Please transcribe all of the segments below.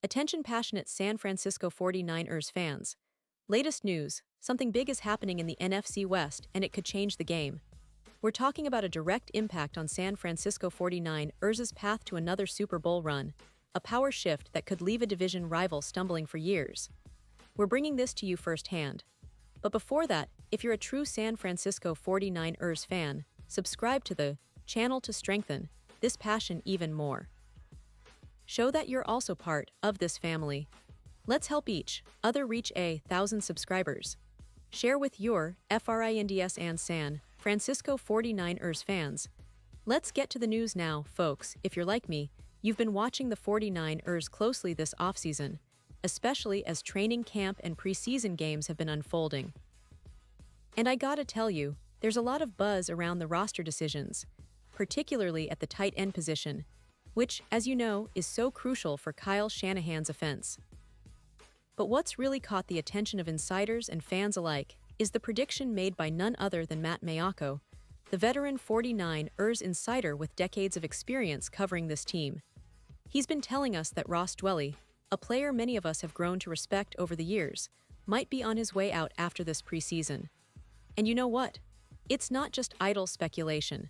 Attention passionate San Francisco 49ers fans. Latest news, something big is happening in the NFC West and it could change the game. We're talking about a direct impact on San Francisco 49ers' path to another Super Bowl run, a power shift that could leave a division rival stumbling for years. We're bringing this to you firsthand. But before that, if you're a true San Francisco 49ers fan, subscribe to the channel to strengthen this passion even more. Show that you're also part of this family. Let's help each other reach 1,000 subscribers. Share with your friends and San Francisco 49ers fans. Let's get to the news now, folks. If you're like me, you've been watching the 49ers closely this offseason, especially as training camp and preseason games have been unfolding. And I gotta tell you, there's a lot of buzz around the roster decisions, particularly at the tight end position, which, as you know, is so crucial for Kyle Shanahan's offense. But what's really caught the attention of insiders and fans alike is the prediction made by none other than Matt Maiocco, the veteran 49ers insider with decades of experience covering this team. He's been telling us that Dwelli, a player many of us have grown to respect over the years, might be on his way out after this preseason. And you know what? It's not just idle speculation.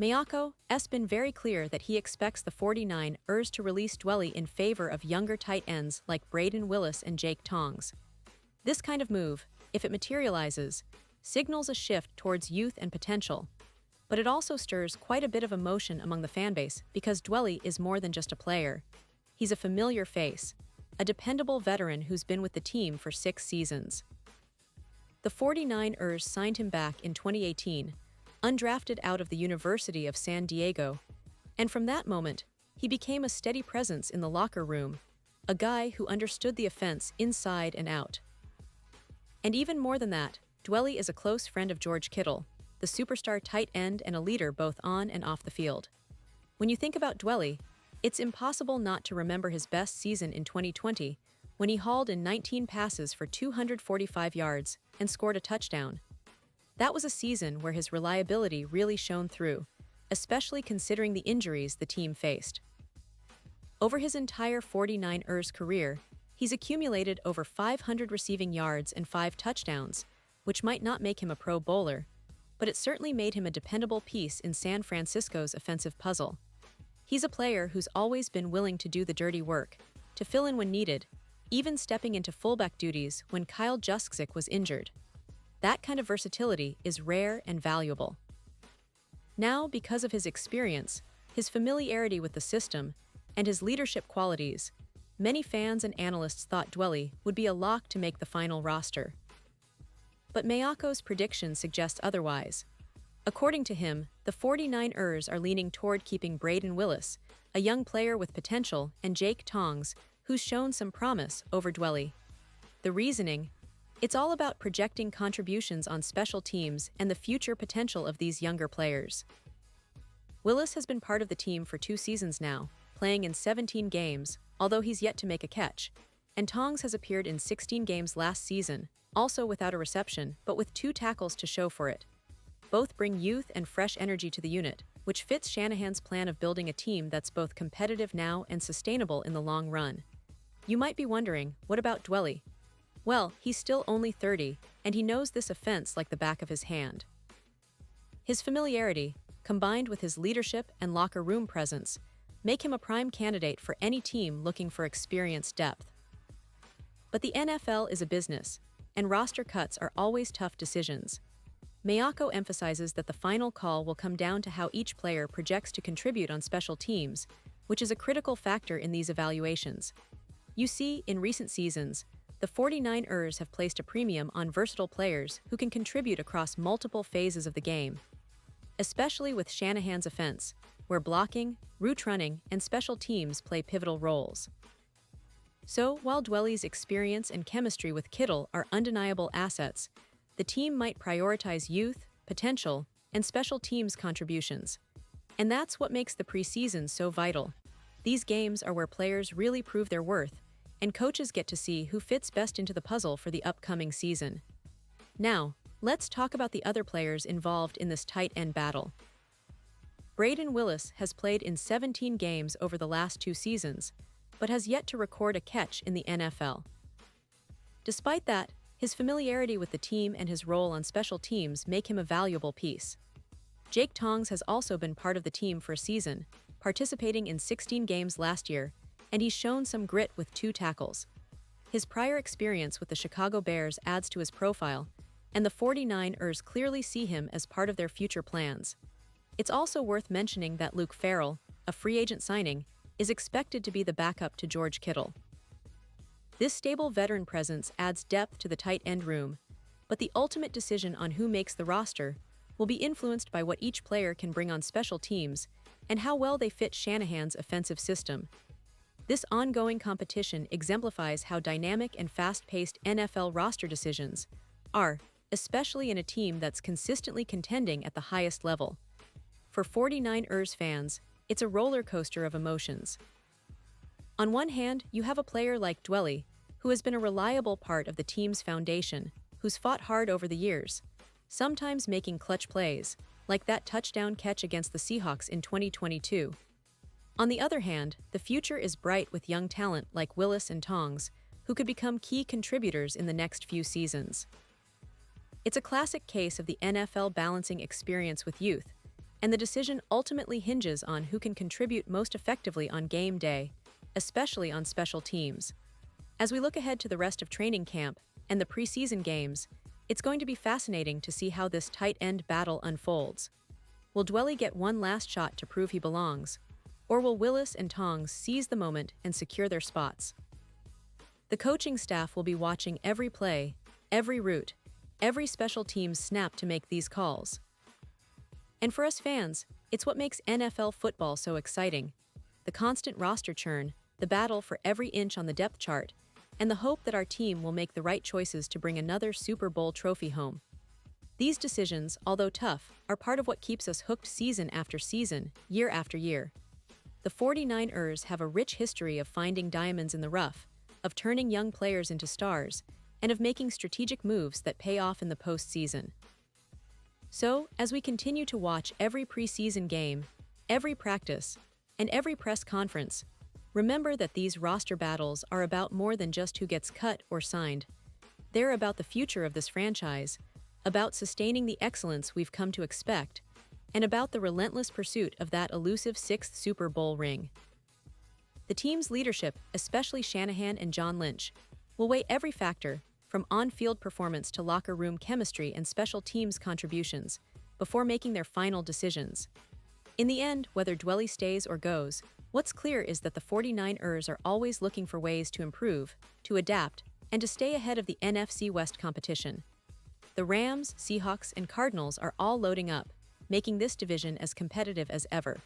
Maiocco has been very clear that he expects the 49ers to release Dwelli in favor of younger tight ends like Brayden Willis and Jake Tongs. This kind of move, if it materializes, signals a shift towards youth and potential. But it also stirs quite a bit of emotion among the fanbase because Dwelli is more than just a player. He's a familiar face, a dependable veteran who's been with the team for 6 seasons. The 49ers signed him back in 2018, undrafted out of the University of San Diego, and from that moment, he became a steady presence in the locker room, a guy who understood the offense inside and out. And even more than that, Dwelli is a close friend of George Kittle, the superstar tight end and a leader both on and off the field. When you think about Dwelli, it's impossible not to remember his best season in 2020, when he hauled in 19 passes for 245 yards and scored a touchdown. That was a season where his reliability really shone through, especially considering the injuries the team faced. Over his entire 49ers career, he's accumulated over 500 receiving yards and 5 touchdowns, which might not make him a Pro Bowler, but it certainly made him a dependable piece in San Francisco's offensive puzzle. He's a player who's always been willing to do the dirty work, to fill in when needed, even stepping into fullback duties when Kyle Juszczyk was injured. That kind of versatility is rare and valuable. Now, because of his experience, his familiarity with the system, and his leadership qualities, many fans and analysts thought Dwelli would be a lock to make the final roster. But Maiocco's prediction suggests otherwise. According to him, the 49ers are leaning toward keeping Brayden Willis, a young player with potential, and Jake Tongs, who's shown some promise, over Dwelli. The reasoning? It's all about projecting contributions on special teams and the future potential of these younger players. Willis has been part of the team for 2 seasons now, playing in 17 games, although he's yet to make a catch, and Tongs has appeared in 16 games last season, also without a reception, but with 2 tackles to show for it. Both bring youth and fresh energy to the unit, which fits Shanahan's plan of building a team that's both competitive now and sustainable in the long run. You might be wondering, what about Dwelli? Well, he's still only 30, and he knows this offense like the back of his hand. His familiarity, combined with his leadership and locker room presence, make him a prime candidate for any team looking for experienced depth. But the NFL is a business, and roster cuts are always tough decisions. Maiocco emphasizes that the final call will come down to how each player projects to contribute on special teams, which is a critical factor in these evaluations. You see, in recent seasons, the 49ers have placed a premium on versatile players who can contribute across multiple phases of the game, especially with Shanahan's offense, where blocking, route running, and special teams play pivotal roles. So, while Dwelli's experience and chemistry with Kittle are undeniable assets, the team might prioritize youth, potential, and special teams contributions. And that's what makes the preseason so vital. These games are where players really prove their worth, and coaches get to see who fits best into the puzzle for the upcoming season. Now, let's talk about the other players involved in this tight end battle. Brayden Willis has played in 17 games over the last 2 seasons, but has yet to record a catch in the NFL. Despite that, his familiarity with the team and his role on special teams make him a valuable piece. Jake Tongs has also been part of the team for a season, participating in 16 games last year, and he's shown some grit with 2 tackles. His prior experience with the Chicago Bears adds to his profile, and the 49ers clearly see him as part of their future plans. It's also worth mentioning that Luke Farrell, a free agent signing, is expected to be the backup to George Kittle. This stable veteran presence adds depth to the tight end room, but the ultimate decision on who makes the roster will be influenced by what each player can bring on special teams and how well they fit Shanahan's offensive system. This ongoing competition exemplifies how dynamic and fast-paced NFL roster decisions are, especially in a team that's consistently contending at the highest level. For 49ers fans, it's a roller coaster of emotions. On one hand, you have a player like Dwelli, who has been a reliable part of the team's foundation, who's fought hard over the years, sometimes making clutch plays, like that touchdown catch against the Seahawks in 2022. On the other hand, the future is bright with young talent like Willis and Tongs, who could become key contributors in the next few seasons. It's a classic case of the NFL balancing experience with youth, and the decision ultimately hinges on who can contribute most effectively on game day, especially on special teams. As we look ahead to the rest of training camp and the preseason games, it's going to be fascinating to see how this tight end battle unfolds. Will Dwelli get one last shot to prove he belongs, or will Willis and Tongs seize the moment and secure their spots? The coaching staff will be watching every play, every route, every special teams snap to make these calls. And for us fans, it's what makes NFL football so exciting. The constant roster churn, the battle for every inch on the depth chart, and the hope that our team will make the right choices to bring another Super Bowl trophy home. These decisions, although tough, are part of what keeps us hooked season after season, year after year. The 49ers have a rich history of finding diamonds in the rough, of turning young players into stars, and of making strategic moves that pay off in the postseason. So, as we continue to watch every preseason game, every practice, and every press conference, remember that these roster battles are about more than just who gets cut or signed. They're about the future of this franchise, about sustaining the excellence we've come to expect, and about the relentless pursuit of that elusive 6th Super Bowl ring. The team's leadership, especially Shanahan and John Lynch, will weigh every factor, from on-field performance to locker room chemistry and special teams contributions, before making their final decisions. In the end, whether Dwelli stays or goes, what's clear is that the 49ers are always looking for ways to improve, to adapt, and to stay ahead of the NFC West competition. The Rams, Seahawks, and Cardinals are all loading up, making this division as competitive as ever.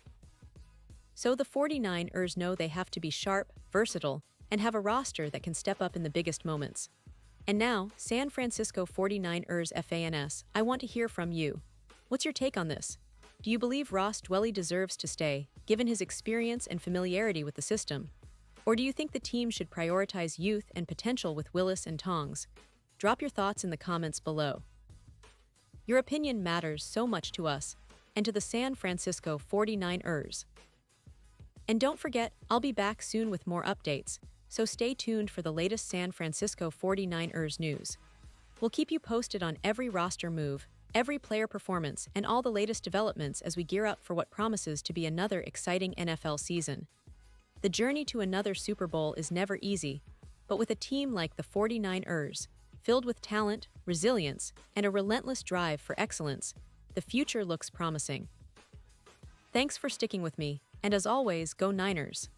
So the 49ers know they have to be sharp, versatile, and have a roster that can step up in the biggest moments. And now, San Francisco 49ers fans, I want to hear from you. What's your take on this? Do you believe Ross Dwelli deserves to stay, given his experience and familiarity with the system? Or do you think the team should prioritize youth and potential with Willis and Tongs? Drop your thoughts in the comments below. Your opinion matters so much to us and to the San Francisco 49ers. And don't forget, I'll be back soon with more updates, so stay tuned for the latest San Francisco 49ers news. We'll keep you posted on every roster move, every player performance, and all the latest developments as we gear up for what promises to be another exciting NFL season. The journey to another Super Bowl is never easy, but with a team like the 49ers, filled with talent, resilience, and a relentless drive for excellence, the future looks promising. Thanks for sticking with me, and as always, go Niners!